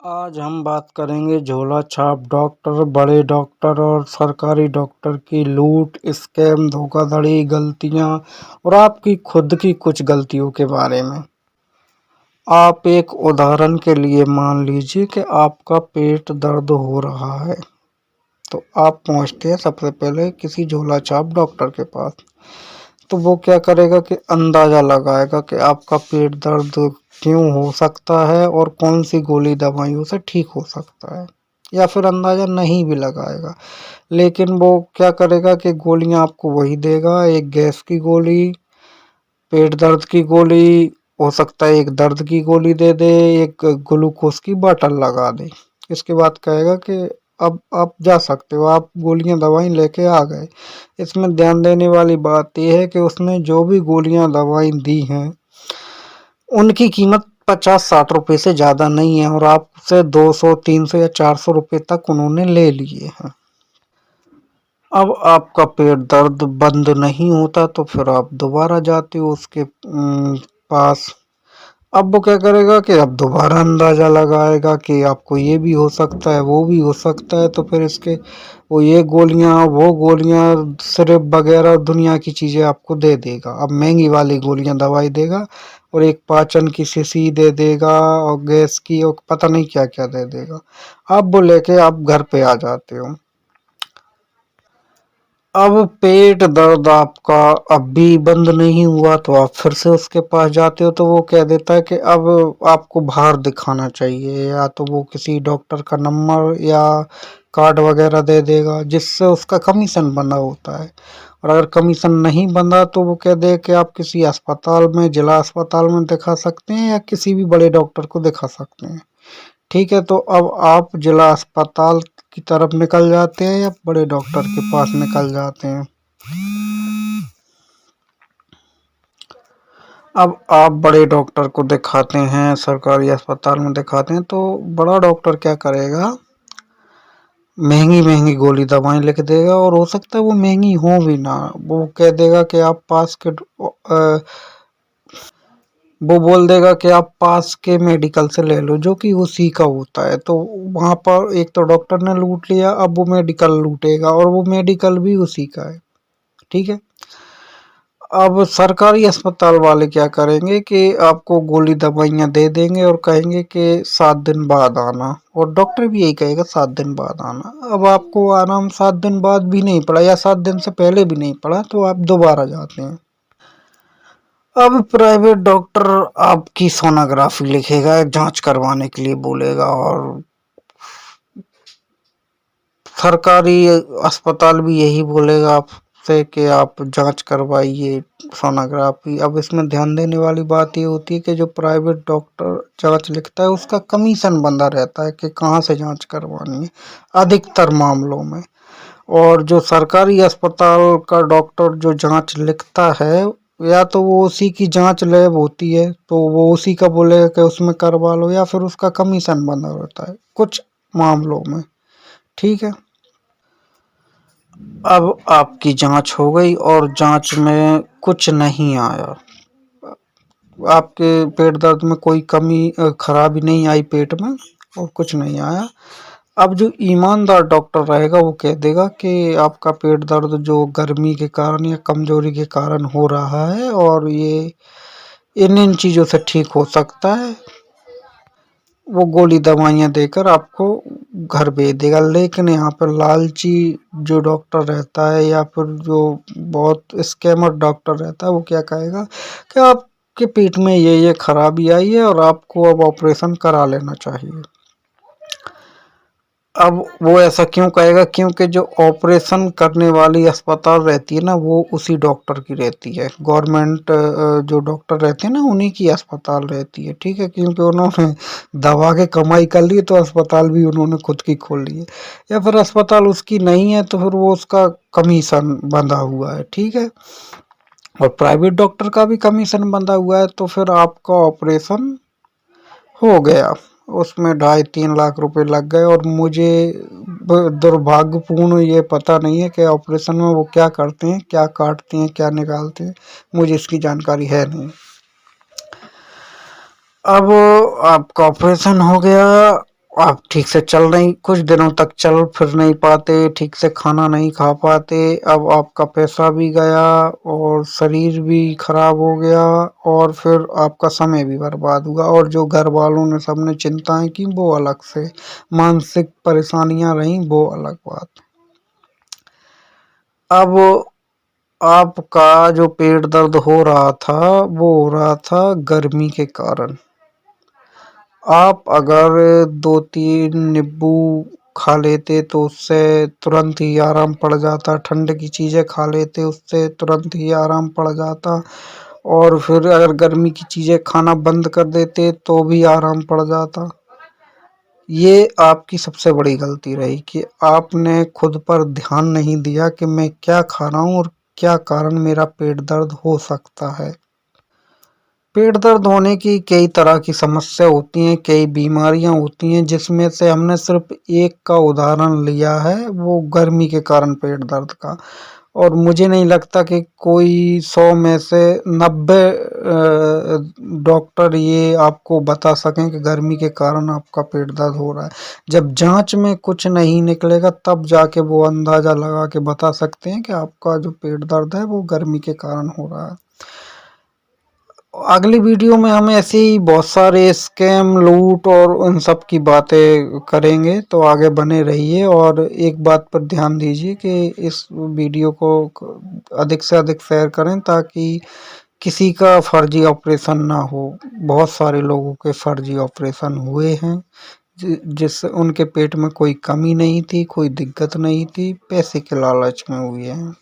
आज हम बात करेंगे झोला छाप डॉक्टर, बड़े डॉक्टर और सरकारी डॉक्टर की लूट, स्कैम, धोखाधड़ी, गलतियां और आपकी खुद की कुछ गलतियों के बारे में। आप एक उदाहरण के लिए मान लीजिए कि आपका पेट दर्द हो रहा है, तो आप पहुंचते हैं सबसे पहले किसी झोला छाप डॉक्टर के पास। तो वो क्या करेगा कि अंदाजा लगाएगा कि आपका पेट दर्द क्यों हो सकता है और कौन सी गोली दवाइयों से ठीक हो सकता है, या फिर अंदाजा नहीं भी लगाएगा, लेकिन वो क्या करेगा कि गोलियां आपको वही देगा। एक गैस की गोली, पेट दर्द की गोली, हो सकता है एक दर्द की गोली दे दे, एक ग्लूकोज की बोतल लगा दे। इसके बाद कहेगा कि अब आप जा सकते हो, आप गोलियां दवाई लेके आ गए। इसमें ध्यान देने वाली बात यह है कि उसने जो भी गोलियां दवाई दी हैं उनकी कीमत 50-60 रुपए से ज़्यादा नहीं है, और आपसे 200, 300 या 400 रुपए तक उन्होंने ले लिए हैं। अब आपका पेट दर्द बंद नहीं होता तो फिर आप दोबारा जाते हो उसके पास। अब वो क्या करेगा कि अब दोबारा अंदाजा लगाएगा कि आपको ये भी हो सकता है, वो भी हो सकता है, तो फिर इसके वो ये गोलियां वो गोलियां सिरप वगैरह दुनिया की चीजें आपको दे देगा। अब महंगी वाली गोलियां दवाई देगा, और एक पाचन की शीशी दे देगा, और गैस की, और पता नहीं क्या क्या दे देगा। अब वो लेके आप घर पे आ जाते हो। अब पेट दर्द आपका अब भी बंद नहीं हुआ तो आप फिर से उसके पास जाते हो, तो वो कह देता है कि अब आपको बाहर दिखाना चाहिए, या तो वो किसी डॉक्टर का नंबर या कार्ड वगैरह दे देगा जिससे उसका कमीशन बंधा होता है। और अगर कमीशन नहीं बंधा तो वो कह दे कि आप किसी अस्पताल में, जिला अस्पताल में दिखा सकते हैं या किसी भी बड़े डॉक्टर को दिखा सकते हैं। ठीक है, तो अब आप जिला अस्पताल की तरफ निकल जाते हैं या बड़े डॉक्टर के पास निकल जाते हैं। अब आप बड़े डॉक्टर को दिखाते हैं, सरकारी अस्पताल में दिखाते हैं, तो बड़ा डॉक्टर क्या करेगा, महंगी महंगी गोली दवाएं लिख देगा, और हो सकता है वो महंगी हो भी ना। वो कह देगा कि आप पास के वो बोल देगा कि आप पास के मेडिकल से ले लो, जो कि उसी का होता है। तो वहां पर एक तो डॉक्टर ने लूट लिया, अब वो मेडिकल लूटेगा, और वो मेडिकल भी उसी का है। ठीक है। अब सरकारी अस्पताल वाले क्या करेंगे कि आपको गोली दवाइयाँ दे देंगे और कहेंगे कि 7 दिन बाद आना, और डॉक्टर भी यही कहेगा 7 दिन बाद आना। अब आपको आराम 7 दिन बाद भी नहीं पड़ा, या 7 दिन से पहले भी नहीं पड़ा, तो आप दोबारा जाते हैं। अब प्राइवेट डॉक्टर आपकी सोनोग्राफी लिखेगा, जांच करवाने के लिए बोलेगा, और सरकारी अस्पताल भी यही बोलेगा आपसे कि आप जांच करवाइए, सोनोग्राफी। अब इसमें ध्यान देने वाली बात ये होती है कि जो प्राइवेट डॉक्टर जांच लिखता है उसका कमीशन बंधा रहता है कि कहाँ से जांच करवानी है, अधिकतर मामलों में। और जो सरकारी अस्पताल का डॉक्टर जो जांच लिखता है, या तो वो उसी की जांच लैब होती है तो वो उसी का बोलेगा कि उसमें करवा लो, या फिर उसका कमीशन बंधा रहता है कुछ मामलों में। ठीक है। अब आपकी जांच हो गई और जांच में कुछ नहीं आया, आपके पेट दर्द में कोई कमी खराबी नहीं आई पेट में, और कुछ नहीं आया। अब जो ईमानदार डॉक्टर रहेगा वो कह देगा कि आपका पेट दर्द जो गर्मी के कारण या कमजोरी के कारण हो रहा है, और ये इन इन चीजों से ठीक हो सकता है। वो गोली दवाइयाँ देकर आपको घर भेज देगा। लेकिन यहाँ पर लालची जो डॉक्टर रहता है, या फिर जो बहुत स्कैमर डॉक्टर रहता है, वो क्या कहेगा कि आपके पेट में ये खराबी आई है और आपको अब ऑपरेशन करा लेना चाहिए। अब वो ऐसा क्यों कहेगा, क्योंकि जो ऑपरेशन करने वाली अस्पताल रहती है ना, वो उसी डॉक्टर की रहती है। गवर्नमेंट जो डॉक्टर रहते हैं ना, उन्हीं की अस्पताल रहती है। ठीक है, क्योंकि उन्होंने दबा के कमाई कर ली, तो अस्पताल भी उन्होंने खुद की खोल ली है। या फिर अस्पताल उसकी नहीं है तो फिर वो उसका कमीशन बंधा हुआ है। ठीक है। और प्राइवेट डॉक्टर का भी कमीशन बंधा हुआ है, तो फिर आपका ऑपरेशन हो गया, उसमें 2.5-3 लाख रुपए लग गए। और मुझे दुर्भाग्यपूर्ण ये पता नहीं है कि ऑपरेशन में वो क्या करते हैं, क्या काटते हैं, क्या निकालते हैं, मुझे इसकी जानकारी है नहीं। अब आपका ऑपरेशन हो गया, आप ठीक से चल नहीं, कुछ दिनों तक चल फिर नहीं पाते, ठीक से खाना नहीं खा पाते, अब आपका पैसा भी गया और शरीर भी खराब हो गया और फिर आपका समय भी बर्बाद हुआ और जो घर वालों ने सबने चिंताएं की वो अलग से, मानसिक परेशानियां रहीं वो अलग बात। अब आपका जो पेट दर्द हो रहा था वो हो रहा था गर्मी के कारण। आप अगर 2-3 नींबू खा लेते तो उससे तुरंत ही आराम पड़ जाता, ठंड की चीज़ें खा लेते उससे तुरंत ही आराम पड़ जाता और फिर अगर गर्मी की चीज़ें खाना बंद कर देते तो भी आराम पड़ जाता। ये आपकी सबसे बड़ी गलती रही कि आपने खुद पर ध्यान नहीं दिया कि मैं क्या खा रहा हूँ और क्या कारण मेरा पेट दर्द हो सकता है। पेट दर्द होने की कई तरह की समस्या होती हैं, कई बीमारियां होती हैं जिसमें से हमने सिर्फ एक का उदाहरण लिया है, वो गर्मी के कारण पेट दर्द का। और मुझे नहीं लगता कि कोई 100 में से 90 डॉक्टर ये आपको बता सकें कि गर्मी के कारण आपका पेट दर्द हो रहा है। जब जांच में कुछ नहीं निकलेगा तब जाके वो अंदाजा लगा के बता सकते हैं कि आपका जो पेट दर्द है वो गर्मी के कारण हो रहा है। अगली वीडियो में हम ऐसे ही बहुत सारे स्कैम, लूट और उन सब की बातें करेंगे, तो आगे बने रहिए और एक बात पर ध्यान दीजिए कि इस वीडियो को अधिक से अधिक शेयर करें ताकि किसी का फर्जी ऑपरेशन ना हो। बहुत सारे लोगों के फर्जी ऑपरेशन हुए हैं जिससे उनके पेट में कोई कमी नहीं थी, कोई दिक्कत नहीं थी, पैसे के लालच में हुए हैं।